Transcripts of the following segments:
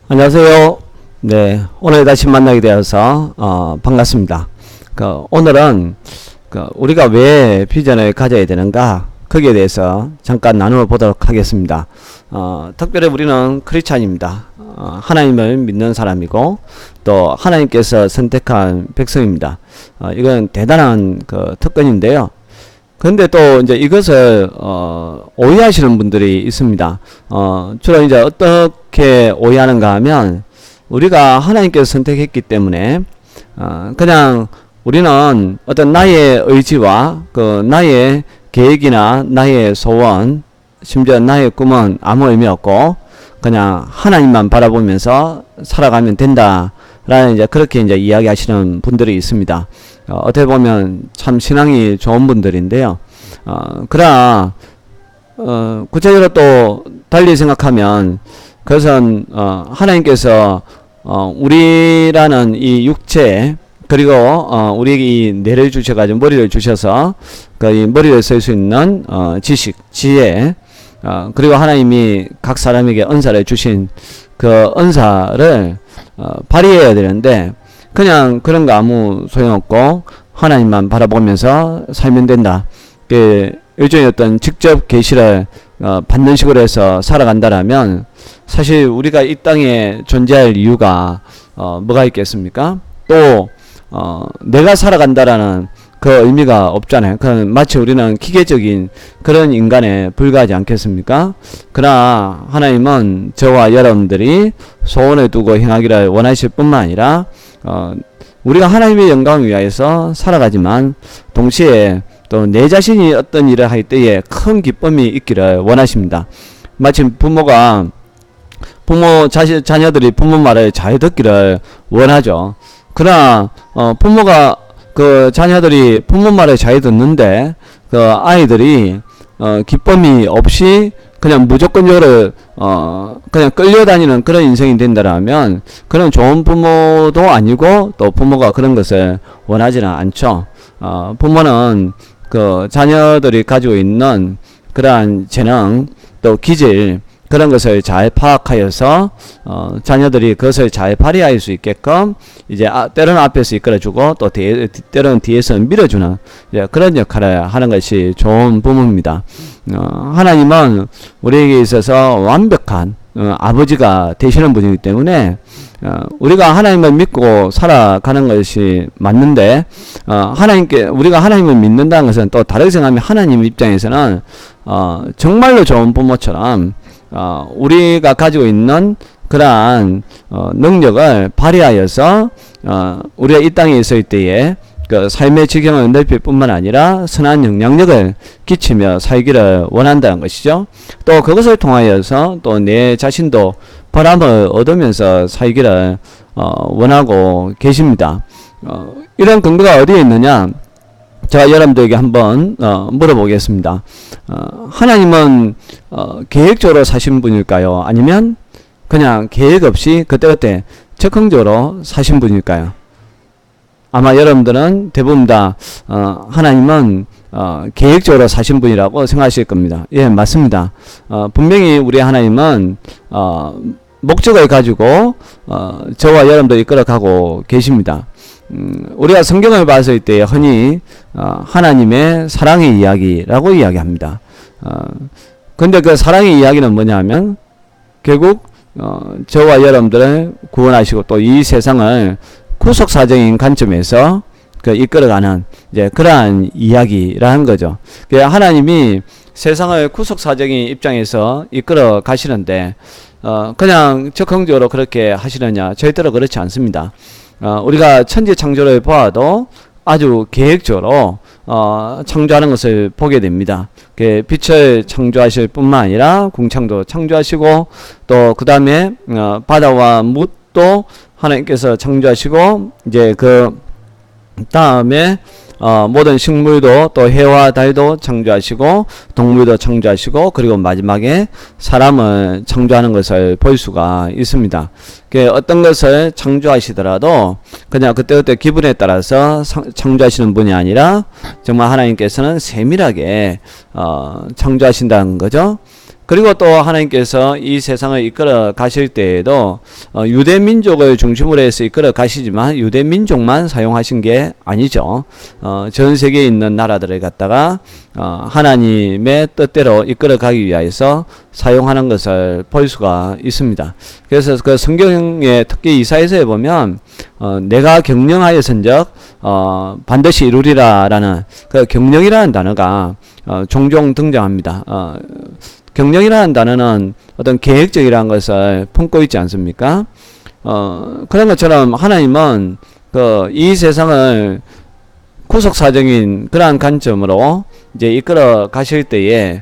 안녕하세요. 네, 오늘 다시 만나게 되어서 반갑습니다. 오늘은 우리가 왜 비전을 가져야 되는가 거기에 대해서 잠깐 나누어 보도록 하겠습니다. 특별히 우리는 크리스찬입니다. 하나님을 믿는 사람이고 또 하나님께서 선택한 백성입니다. 이건 대단한 특권인데요. 근데 또 이제 이것을 오해하시는 분들이 있습니다. 주로 이제 어떻게 오해하는가 하면 우리가 하나님께서 선택했기 때문에 그냥 우리는 어떤 나의 의지와 나의 계획이나 나의 소원, 심지어 나의 꿈은 아무 의미 없고 그냥 하나님만 바라보면서 살아가면 된다라는 이제 그렇게 이제 이야기하시는 분들이 있습니다. 어떻게 보면 참 신앙이 좋은 분들인데요. 그러나 구체적으로 또 달리 생각하면 그것은 하나님께서 우리라는 이 육체 그리고 우리에게 이 뇌를 주셔가지고 머리를 주셔서 이 머리를 쓸 수 있는 지식, 지혜 그리고 하나님이 각 사람에게 은사를 주신 그 은사를 발휘해야 되는데 그냥 그런 거 아무 소용없고 하나님만 바라보면서 살면 된다. 일종의 어떤 직접 계시를 받는 식으로 해서 살아간다라면 사실 우리가 이 땅에 존재할 이유가 뭐가 있겠습니까? 또 내가 살아간다라는 그 의미가 없잖아요. 마치 우리는 기계적인 그런 인간에 불과하지 않겠습니까? 그러나 하나님은 저와 여러분들이 소원을 두고 행하기를 원하실 뿐만 아니라 우리가 하나님의 영광을 위하여서 살아가지만 동시에 또 내 자신이 어떤 일을 할 때에 큰 기쁨이 있기를 원하십니다. 마치 부모가 자녀들이 부모 말을 잘 듣기를 원하죠. 그러나 부모가 자녀들이 부모 말을 잘 듣는데 아이들이 기쁨이 없이 그냥 무조건적으로 그냥 끌려다니는 그런 인생이 된다라면 그런 좋은 부모도 아니고 또 부모가 그런 것을 원하지는 않죠. 부모는 자녀들이 가지고 있는 그러한 재능 또 기질 그런 것을 잘 파악하여서 자녀들이 그것을 잘 발휘할 수 있게끔 이제 때로는 앞에서 이끌어주고 또 때로는 뒤에서 밀어주는 그런 역할을 하는 것이 좋은 부모입니다. 하나님은 우리에게 있어서 완벽한 아버지가 되시는 분이기 때문에 우리가 하나님을 믿고 살아가는 것이 맞는데 우리가 하나님을 믿는다는 것은 또 다르게 생각하면 하나님 입장에서는 정말로 좋은 부모처럼 우리가 가지고 있는 그러한 능력을 발휘하여서 우리가 이 땅에 있을 때에 삶의 지경을 넓힐 뿐만 아니라 선한 영향력을 끼치며 살기를 원한다는 것이죠. 또 그것을 통하여서 또 내 자신도 보람을 얻으면서 살기를 원하고 계십니다. 이런 근거가 어디에 있느냐? 제가 여러분들에게 한번 물어보겠습니다. 하나님은 계획적으로 사신 분일까요? 아니면 그냥 계획 없이 그때그때 적극적으로 사신 분일까요? 아마 여러분들은 대부분 다 하나님은 계획적으로 사신 분이라고 생각하실 겁니다. 예, 맞습니다. 분명히 우리 하나님은 목적을 가지고 저와 여러분들 이끌어가고 계십니다. 우리가 성경을 봤을 때 흔히 하나님의 사랑의 이야기라고 이야기합니다. 근데 그 사랑의 이야기는 뭐냐면 결국 저와 여러분들을 구원하시고 또 이 세상을 구속사적인 관점에서 이끌어가는 이제 그러한 이야기라는 거죠. 하나님이 세상을 구속사적인 입장에서 이끌어 가시는데 그냥 적극적으로 그렇게 하시느냐? 절대로 그렇지 않습니다. 우리가 천지 창조를 보아도 아주 계획적으로 창조하는 것을 보게 됩니다. 빛을 창조하실 뿐만 아니라 궁창도 창조하시고 또 그 다음에 바다와 묻도 하나님께서 창조하시고 이제 다음에 모든 식물도 또 해와 달도 창조하시고 동물도 창조하시고 그리고 마지막에 사람을 창조하는 것을 볼 수가 있습니다. 어떤 것을 창조하시더라도 그냥 그때그때 기분에 따라서 창조하시는 분이 아니라 정말 하나님께서는 세밀하게 창조하신다는 거죠. 그리고 또 하나님께서 이 세상을 이끌어 가실 때에도 유대 민족을 중심으로 해서 이끌어 가시지만 유대 민족만 사용하신 게 아니죠. 전 세계에 있는 나라들을 갖다가 하나님의 뜻대로 이끌어 가기 위해서 사용하는 것을 볼 수가 있습니다. 그래서 그 성경에 특히 이사야서에 보면 내가 경영하였은즉 반드시 이루리라라는 그 경영이라는 단어가 종종 등장합니다. 경영이라는 단어는 어떤 계획적이라는 것을 품고 있지 않습니까? 그런 것처럼 하나님은 이 세상을 구속사적인 그러한 관점으로 이제 이끌어 가실 때에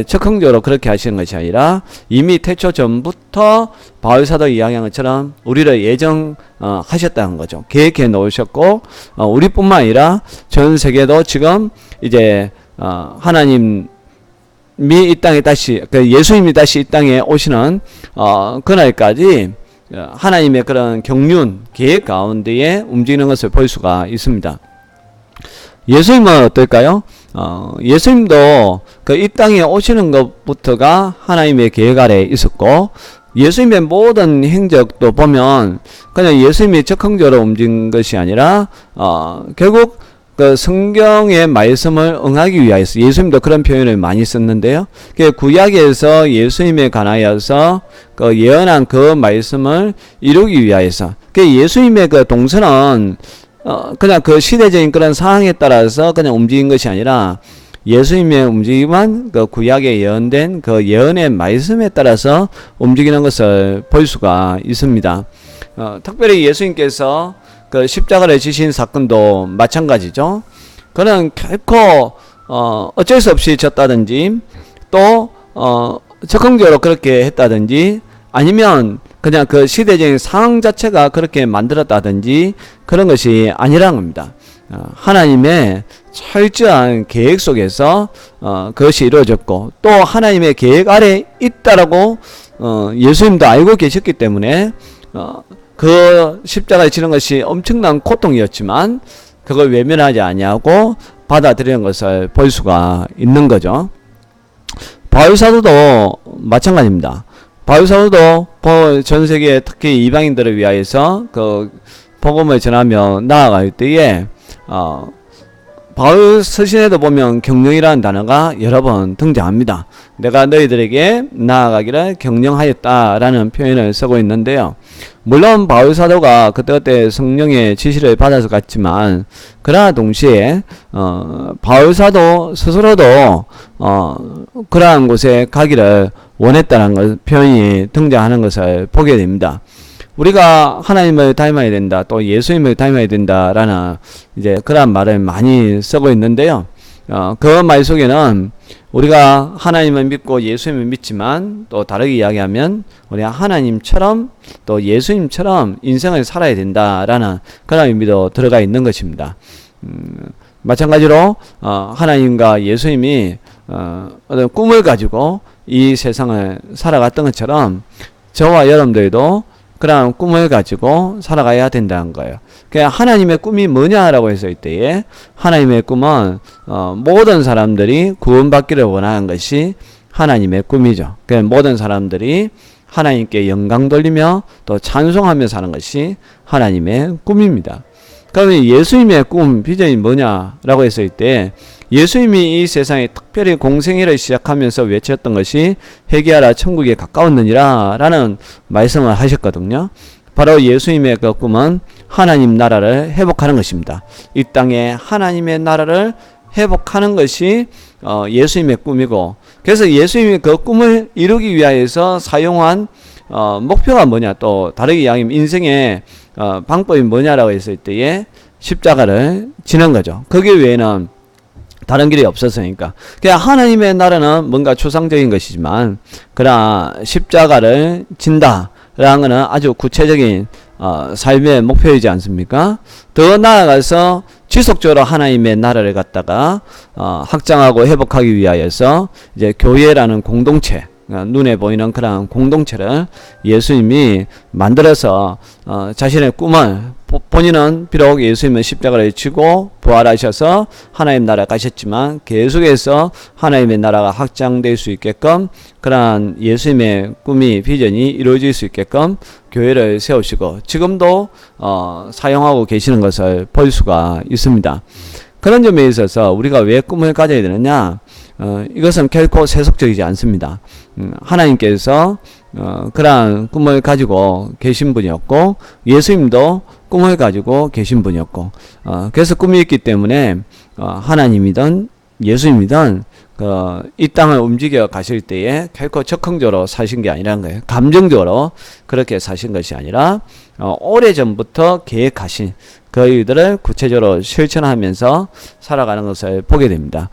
적극적으로 그렇게 하시는 것이 아니라 이미 태초 전부터 바울사도 이야기한 것처럼 우리를 예정하셨다는 거죠. 계획해 놓으셨고 우리뿐만 아니라 전 세계도 지금 이제 하나님 이 땅에 다시 예수님이 다시 이 땅에 오시는 그날까지 하나님의 그런 경륜 계획 가운데에 움직이는 것을 볼 수가 있습니다. 예수님은 어떨까요? 예수님도 이 땅에 오시는 것부터가 하나님의 계획 아래에 있었고 예수님의 모든 행적도 보면 그냥 예수님이 적극적으로 움직인 것이 아니라 결국 그 성경의 말씀을 응하기 위하여서 예수님도 그런 표현을 많이 썼는데요. 구약에서 예수님에 관하여서 그 예언한 그 말씀을 이루기 위하여서 예수님의 그 동선은 그냥 그 시대적인 그런 상황에 따라서 그냥 움직인 것이 아니라 예수님의 움직임은 그 구약에 예언된 그 예언의 말씀에 따라서 움직이는 것을 볼 수가 있습니다. 특별히 예수님께서 그 십자가를 지신 사건도 마찬가지죠. 그는 결코 어쩔 수 없이 졌다든지 또 적극적으로 그렇게 했다든지 아니면 그냥 그 시대적인 상황 자체가 그렇게 만들었다든지 그런 것이 아니라는 겁니다. 하나님의 철저한 계획 속에서 그것이 이루어졌고 또 하나님의 계획 아래 있다라고 예수님도 알고 계셨기 때문에 그 십자가에 지는 것이 엄청난 고통이었지만 그걸 외면하지 아니하고 받아들이는 것을 볼 수가 있는 거죠. 바울사도도 마찬가지입니다. 바울사도도 전 세계 특히 이방인들을 위하여서 그 복음을 전하며 나아갈 때에 바울 서신에도 보면 경영이라는 단어가 여러 번 등장합니다. 내가 너희들에게 나아가기를 경영하였다라는 표현을 쓰고 있는데요. 물론 바울 사도가 그때 성령의 지시를 받아서 갔지만 그러나 동시에 바울 사도 스스로도 그러한 곳에 가기를 원했다는 표현이 등장하는 것을 보게 됩니다. 우리가 하나님을 닮아야 된다, 또 예수님을 닮아야 된다라는 이제 그런 말을 많이 쓰고 있는데요. 그 말 속에는 우리가 하나님을 믿고 예수님을 믿지만 또 다르게 이야기하면 우리가 하나님처럼 또 예수님처럼 인생을 살아야 된다라는 그런 의미도 들어가 있는 것입니다. 마찬가지로 하나님과 예수님이 어떤 꿈을 가지고 이 세상을 살아갔던 것처럼 저와 여러분들도 그런 꿈을 가지고 살아가야 된다는 거예요. 그러니까 하나님의 꿈이 뭐냐라고 했을 때에 하나님의 꿈은 모든 사람들이 구원받기를 원하는 것이 하나님의 꿈이죠. 그러니까 모든 사람들이 하나님께 영광 돌리며 또 찬송하며 사는 것이 하나님의 꿈입니다. 그러면 예수님의 꿈, 비전이 뭐냐라고 했을 때 예수님이 이 세상에 특별히 공생애를 시작하면서 외쳤던 것이 회개하라 천국에 가까웠느니라 라는 말씀을 하셨거든요. 바로 예수님의 그 꿈은 하나님 나라를 회복하는 것입니다. 이 땅에 하나님의 나라를 회복하는 것이 예수님의 꿈이고, 그래서 예수님이 그 꿈을 이루기 위하여서 사용한 목표가 뭐냐, 또 다르게 이야기하면 인생의 방법이 뭐냐라고 했을 때에 십자가를 지는 거죠. 거기 외에는 다른 길이 없었으니까. 그냥 하나님의 나라는 뭔가 추상적인 것이지만 그러나 십자가를 진다라는 것은 아주 구체적인 삶의 목표이지 않습니까? 더 나아가서 지속적으로 하나님의 나라를 갖다가 확장하고 회복하기 위하여서 이제 교회라는 공동체, 눈에 보이는 그런 공동체를 예수님이 만들어서 자신의 꿈을 본인은 비록 예수님은 십자가를 지고 부활하셔서 하나님 나라 가셨지만 계속해서 하나님의 나라가 확장될 수 있게끔 그러한 예수님의 꿈이 비전이 이루어질 수 있게끔 교회를 세우시고 지금도 사용하고 계시는 것을 볼 수가 있습니다. 그런 점에 있어서 우리가 왜 꿈을 가져야 되느냐? 이것은 결코 세속적이지 않습니다. 하나님께서 그러한 꿈을 가지고 계신 분이었고 예수님도 꿈을 가지고 계신 분이었고 그래서 꿈이 있기 때문에 하나님이든 예수님이든 이 땅을 움직여 가실 때에 결코 적극적으로 사신 게 아니라는 거예요. 감정적으로 그렇게 사신 것이 아니라 오래전부터 계획하신 그 일들을 구체적으로 실천하면서 살아가는 것을 보게 됩니다.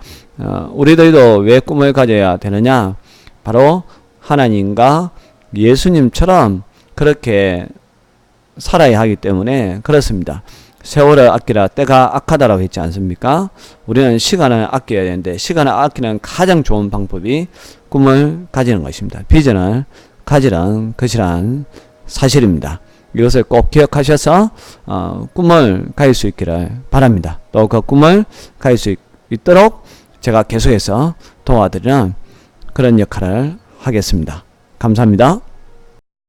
우리들도 왜 꿈을 가져야 되느냐? 바로 하나님과 예수님처럼 그렇게 살아야 하기 때문에 그렇습니다. 세월을 아끼라 때가 악하다라고 했지 않습니까? 우리는 시간을 아껴야 되는데 시간을 아끼는 가장 좋은 방법이 꿈을 가지는 것입니다. 비전을 가지는 것이란 사실입니다. 이것을 꼭 기억하셔서 꿈을 가질 수 있기를 바랍니다. 또 그 꿈을 가질 수 있도록 제가 계속해서 도와드리는 그런 역할을 하겠습니다. 감사합니다.